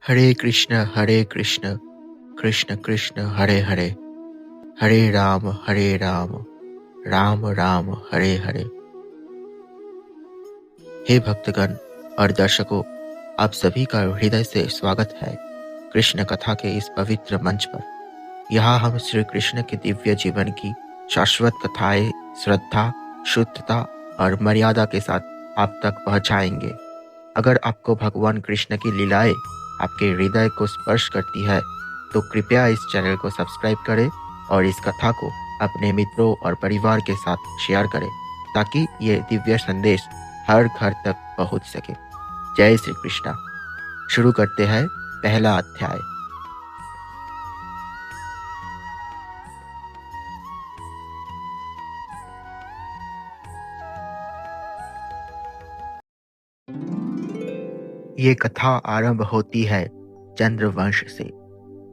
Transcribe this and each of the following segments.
हरे कृष्ण कृष्ण कृष्ण हरे हरे, हरे राम राम राम हरे हरे। हे भक्तगण और दर्शकों, आप सभी का हृदय से स्वागत है कृष्ण कथा के इस पवित्र मंच पर। यहाँ हम श्री कृष्ण के दिव्य जीवन की शाश्वत कथाएं श्रद्धा, शुद्धता और मर्यादा के साथ आप तक पहुँचाएंगे। अगर आपको भगवान कृष्ण की लीलाएं आपके हृदय को स्पर्श करती है तो कृपया इस चैनल को सब्सक्राइब करें और इस कथा को अपने मित्रों और परिवार के साथ शेयर करें ताकि ये दिव्य संदेश हर घर तक पहुंच सके। जय श्री कृष्णा। शुरू करते हैं पहला अध्याय। ये कथा आरंभ होती है चंद्र वंश से।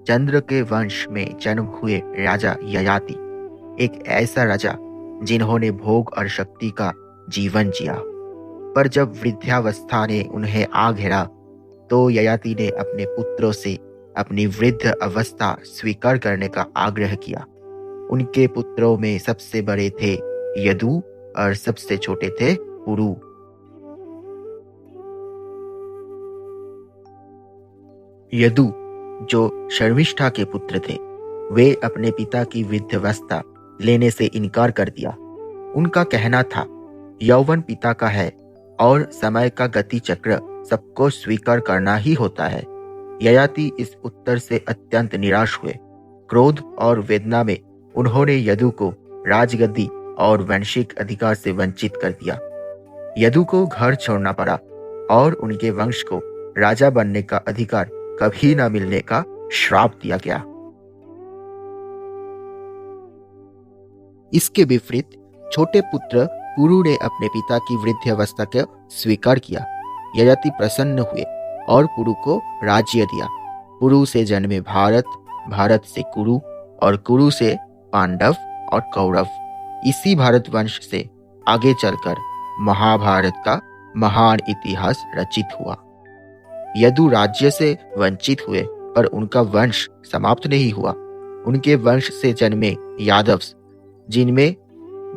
चंद्र के वंश में जन्म हुए राजा ययाति, एक ऐसा राजा जिन्होंने भोग और शक्ति का जीवन जिया। पर जब वृद्धावस्था ने उन्हें आ घेरा तो ययाति ने अपने पुत्रों से अपनी वृद्ध अवस्था स्वीकार करने का आग्रह किया। उनके पुत्रों में सबसे बड़े थे यदु और सबसे छोटे थे पुरु। यदु, जो शर्मिष्ठा के पुत्र थे, वे अपने पिता की वृद्धावस्था लेने से इनकार कर दिया। उनका कहना था, यौवन पिता का है और समय का गति चक्र सबको स्वीकार करना ही होता है। ययाति इस उत्तर से अत्यंत निराश हुए। क्रोध और वेदना में उन्होंने यदु को राजगद्दी और वंशिक अधिकार से वंचित कर दिया। यदु को घर छोड़ना पड़ा और उनके वंश को राजा बनने का अधिकार कभी न मिलने का श्राप दिया गया। इसके विपरीत छोटे पुत्र पुरु ने अपने पिता की वृद्धावस्था को स्वीकार किया। ययाति प्रसन्न हुए और पुरु को राज्य दिया। पुरु से जन्मे भारत, भारत से कुरु और कुरु से पांडव और कौरव। इसी भारत वंश से आगे चलकर महाभारत का महान इतिहास रचित हुआ। यदु राज्य से वंचित हुए पर उनका वंश समाप्त नहीं हुआ। उनके वंश से जन्मे यादव, जिनमें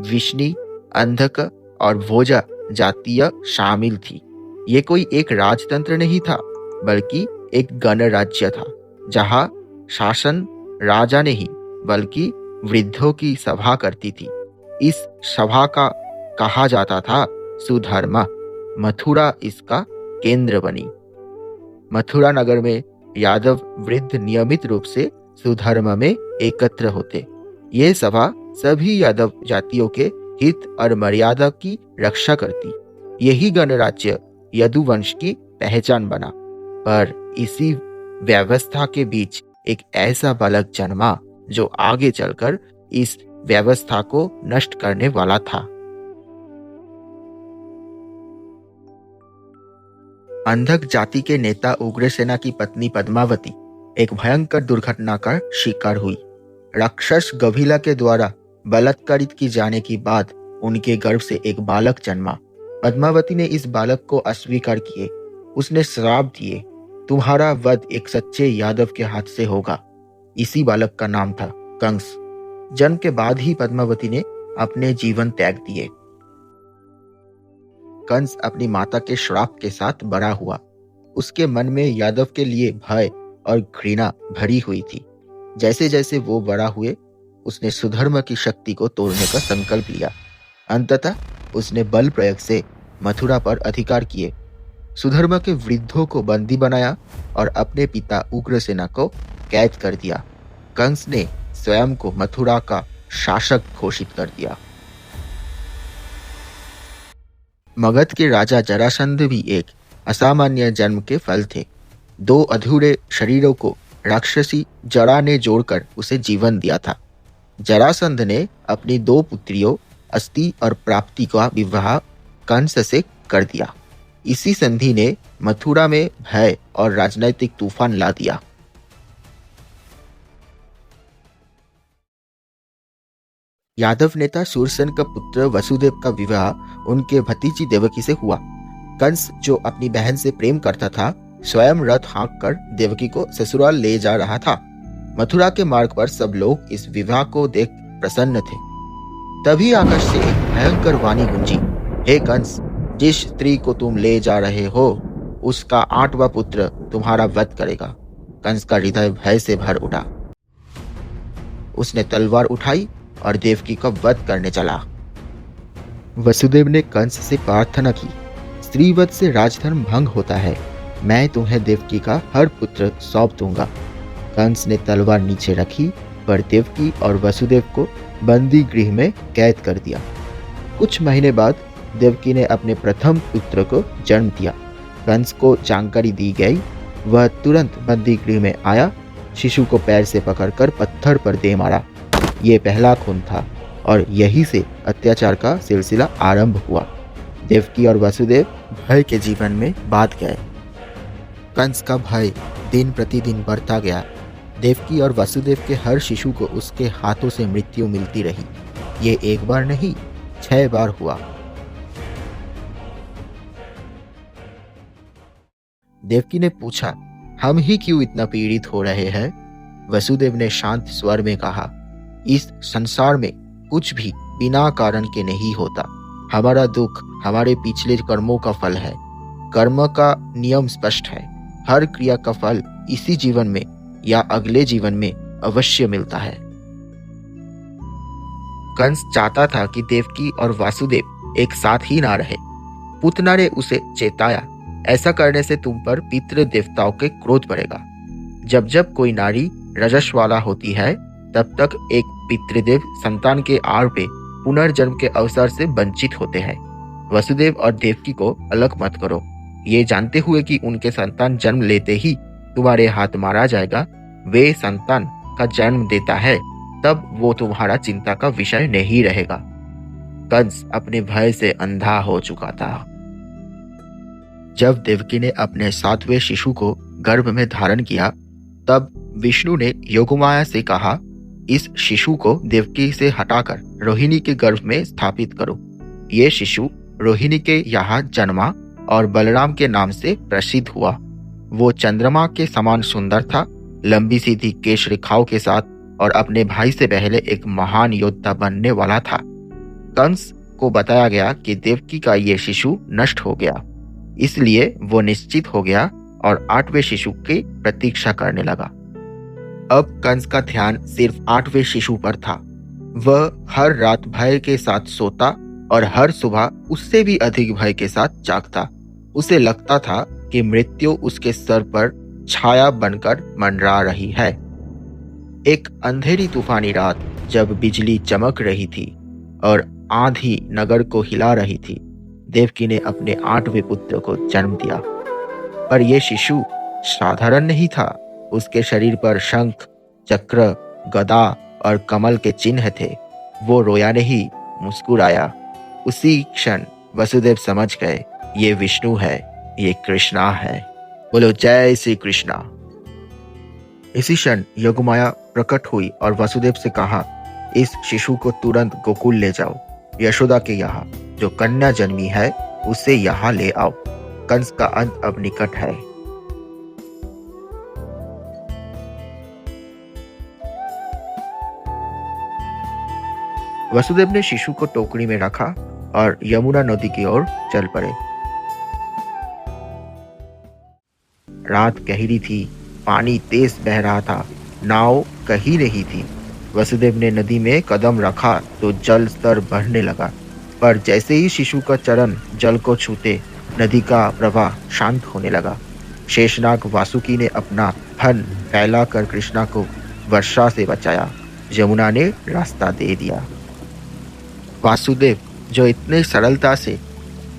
विष्णु, अंधक और भोजा जातीय शामिल थी। ये कोई एक राजतंत्र नहीं था बल्कि एक गणराज्य था जहां शासन राजा नहीं बल्कि वृद्धों की सभा करती थी। इस सभा का कहा जाता था सुधर्मा। मथुरा इसका केंद्र बनी। मथुरा नगर में यादव वृद्ध नियमित रूप से सुधर्म में एकत्र होते। ये सभा सभी यादव जातियों के हित और मर्यादा की रक्षा करती। यही गणराज्य यदुवंश की पहचान बना। पर इसी व्यवस्था के बीच एक ऐसा बालक जन्मा जो आगे चलकर इस व्यवस्था को नष्ट करने वाला था। अंधक जाति के नेता उग्रसेना की पत्नी पद्मावती एक भयंकर दुर्घटना का शिकार हुई। राक्षस गभिला के द्वारा बलात्कारित की जाने के बाद उनके गर्भ से एक बालक जन्मा। पद्मावती ने इस बालक को अस्वीकार किए। उसने श्राप दिए, तुम्हारा वध एक सच्चे यादव के हाथ से होगा। इसी बालक का नाम था कंस। जन्म के बाद ही पद्मावती ने अपने जीवन त्याग दिए। कंस अपनी माता के श्राप के साथ बड़ा हुआ। उसके मन में यादव के लिए भय और घृणा भरी हुई थी। जैसे जैसे वो बड़ा हुए उसने सुधर्म की शक्ति को तोड़ने का संकल्प लिया। अंततः उसने बल प्रयोग से मथुरा पर अधिकार किए। सुधर्म के वृद्धों को बंदी बनाया और अपने पिता उग्रसेना को कैद कर दिया। कंस ने स्वयं को मथुरा का शासक घोषित कर दिया। मगध के राजा जरासंध भी एक असामान्य जन्म के फल थे। दो अधूरे शरीरों को राक्षसी जरा ने जोड़कर उसे जीवन दिया था। जरासंध ने अपनी दो पुत्रियों अस्ति और प्राप्ति का विवाह कंस से कर दिया। इसी संधि ने मथुरा में भय और राजनीतिक तूफान ला दिया। यादव नेता शूरसेन का पुत्र वसुदेव का विवाह उनके भतीजी देवकी से हुआ। कंस, जो अपनी बहन से प्रेम करता था, स्वयं रथ हाँककर देवकी को ससुराल ले जा रहा था। मथुरा के मार्ग पर सब लोग इस विवाह को देख प्रसन्न थे। तभी आकाश से एक भयंकर वाणी गूंजी, हे कंस, जिस स्त्री को तुम ले जा रहे हो उसका 8वां पुत्र तुम्हारा वध करेगा। कंस का हृदय भय से भर उठा। उसने तलवार उठाई और देवकी का वध करने चला। वसुदेव ने कंस से प्रार्थना की, स्त्रीवध से राजधर्म भंग होता है, मैं तुम्हें देवकी का हर पुत्र सौंप दूंगा। कंस ने तलवार नीचे रखी पर देवकी और वसुदेव को बंदी गृह में कैद कर दिया। कुछ महीने बाद देवकी ने अपने प्रथम पुत्र को जन्म दिया। कंस को जानकारी दी गई, वह तुरंत बंदी गृह में आया, शिशु को पैर से पकड़कर पत्थर पर दे मारा। ये पहला खून था और यही से अत्याचार का सिलसिला आरंभ हुआ। देवकी और वसुदेव भय के जीवन में बाध गए। कंस का भय दिन प्रतिदिन बढ़ता गया। देवकी और वसुदेव के हर शिशु को उसके हाथों से मृत्यु मिलती रही। ये एक बार नहीं, 6 बार हुआ। देवकी ने पूछा, हम ही क्यों इतना पीड़ित हो रहे हैं? वसुदेव ने शांत स्वर में कहा, इस संसार में कुछ भी बिना कारण के नहीं होता। हमारा दुख हमारे पिछले कर्मों का फल है। कर्म का नियम स्पष्ट है, हर क्रिया का फल इसी जीवन में या अगले जीवन में अवश्य मिलता है। कंस चाहता था कि देवकी और वासुदेव एक साथ ही ना रहे। पूतना ने उसे चेताया, ऐसा करने से तुम पर पितृ देवताओं के क्रोध बढ़ेगा। जब जब कोई नारी रजस वाला होती है तब तक एक पितृदेव संतान के आड़ पे पुनर्जन्म के अवसर से वंचित होते हैं। वसुदेव और देवकी को अलग मत करो, ये जानते हुए कि उनके संतान जन्म लेते ही तुम्हारे हाथ मारा जाएगा। वे संतान का जन्म देता है तब वो तुम्हारा चिंता का विषय नहीं रहेगा। कंस अपने भय से अंधा हो चुका था। जब देवकी ने अपने 7वें शिशु को गर्भ में धारण किया तब विष्णु ने योगमाया से कहा, इस शिशु को देवकी से हटाकर रोहिणी के गर्भ में स्थापित करो। ये शिशु रोहिणी के यहाँ जन्मा और बलराम के नाम से प्रसिद्ध हुआ। वो चंद्रमा के समान सुंदर था, लंबी सीधी केश रेखाओं के साथ, और अपने भाई से पहले एक महान योद्धा बनने वाला था। कंस को बताया गया कि देवकी का ये शिशु नष्ट हो गया, इसलिए वो निश्चित हो गया और 8वें शिशु की प्रतीक्षा करने लगा। अब कंस का ध्यान सिर्फ 8वें शिशु पर था। वह हर रात भय के साथ सोता और हर सुबह उससे भी अधिक भय के साथ जागता। उसे लगता था कि मृत्यु उसके सर पर छाया बनकर मंडरा रही है। एक अंधेरी तूफानी रात जब बिजली चमक रही थी और आंधी नगर को हिला रही थी, देवकी ने अपने 8वें पुत्र को जन्म दिया। पर यह शिशु साधारण नहीं था। उसके शरीर पर शंख, चक्र, गदा और कमल के चिन्ह थे। वो रोया नहीं, मुस्कुराया। उसी क्षण वसुदेव समझ गए, ये विष्णु है, ये कृष्णा है। बोलो जय श्री कृष्णा। इसी क्षण योगमाया प्रकट हुई और वसुदेव से कहा, इस शिशु को तुरंत गोकुल ले जाओ। यशोदा के यहाँ जो कन्या जन्मी है उसे यहाँ ले आओ। कंस का अंत अब निकट है। वसुदेव ने शिशु को टोकरी में रखा और यमुना नदी की ओर चल पड़े। रात गहरी थी, पानी तेज बह रहा था, नाव कहीं नहीं थी। वसुदेव ने नदी में कदम रखा तो जल स्तर बढ़ने लगा, पर जैसे ही शिशु का चरण जल को छूते नदी का प्रवाह शांत होने लगा। शेषनाग वासुकी ने अपना फन फैलाकर कृष्णा को वर्षा से बचाया। यमुना ने रास्ता दे दिया। वासुदेव जो इतने सरलता से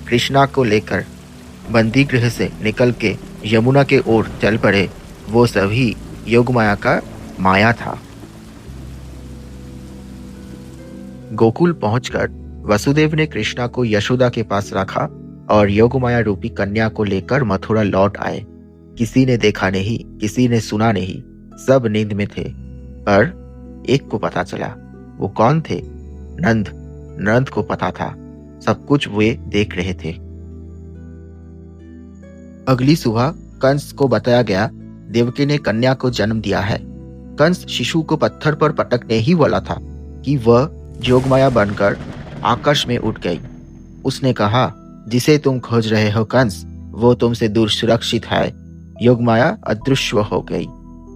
कृष्णा को लेकर बंदी गृह से निकल के यमुना के ओर चल पड़े, वो सभी योगमाया का माया था। गोकुल पहुंचकर वसुदेव ने कृष्णा को यशोदा के पास रखा और योगमाया रूपी कन्या को लेकर मथुरा लौट आए। किसी ने देखा नहीं, किसी ने सुना नहीं, सब नींद में थे। पर एक को पता चला। वो कौन थे? नंद। नंद को पता था, सब कुछ वे देख रहे थे। अगली सुबह कंस को बताया गया देवकी ने कन्या को जन्म दिया है। कंस शिशु को पत्थर पर पटकने ही वाला था कि वह जोगमाया बनकर आकाश में उठ गई। उसने कहा, जिसे तुम खोज रहे हो कंस, वो तुमसे दूर सुरक्षित है। योगमाया अदृश्य हो गई।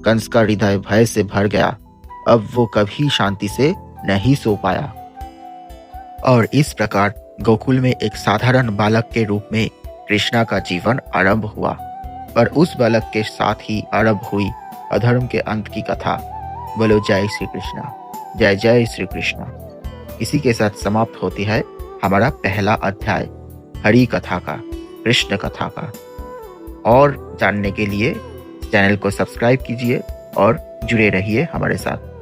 कंस का हृदय भय से भर गया। अब वो कभी शांति से नहीं सो पाया। और इस प्रकार गोकुल में एक साधारण बालक के रूप में कृष्णा का जीवन आरंभ हुआ। और उस बालक के साथ ही आरंभ हुई अधर्म के अंत की कथा। बोलो जय श्री कृष्णा, जय जय श्री कृष्णा। इसी के साथ समाप्त होती है हमारा पहला अध्याय हरि कथा का, कृष्ण कथा का। और जानने के लिए चैनल को सब्सक्राइब कीजिए और जुड़े रहिए हमारे साथ।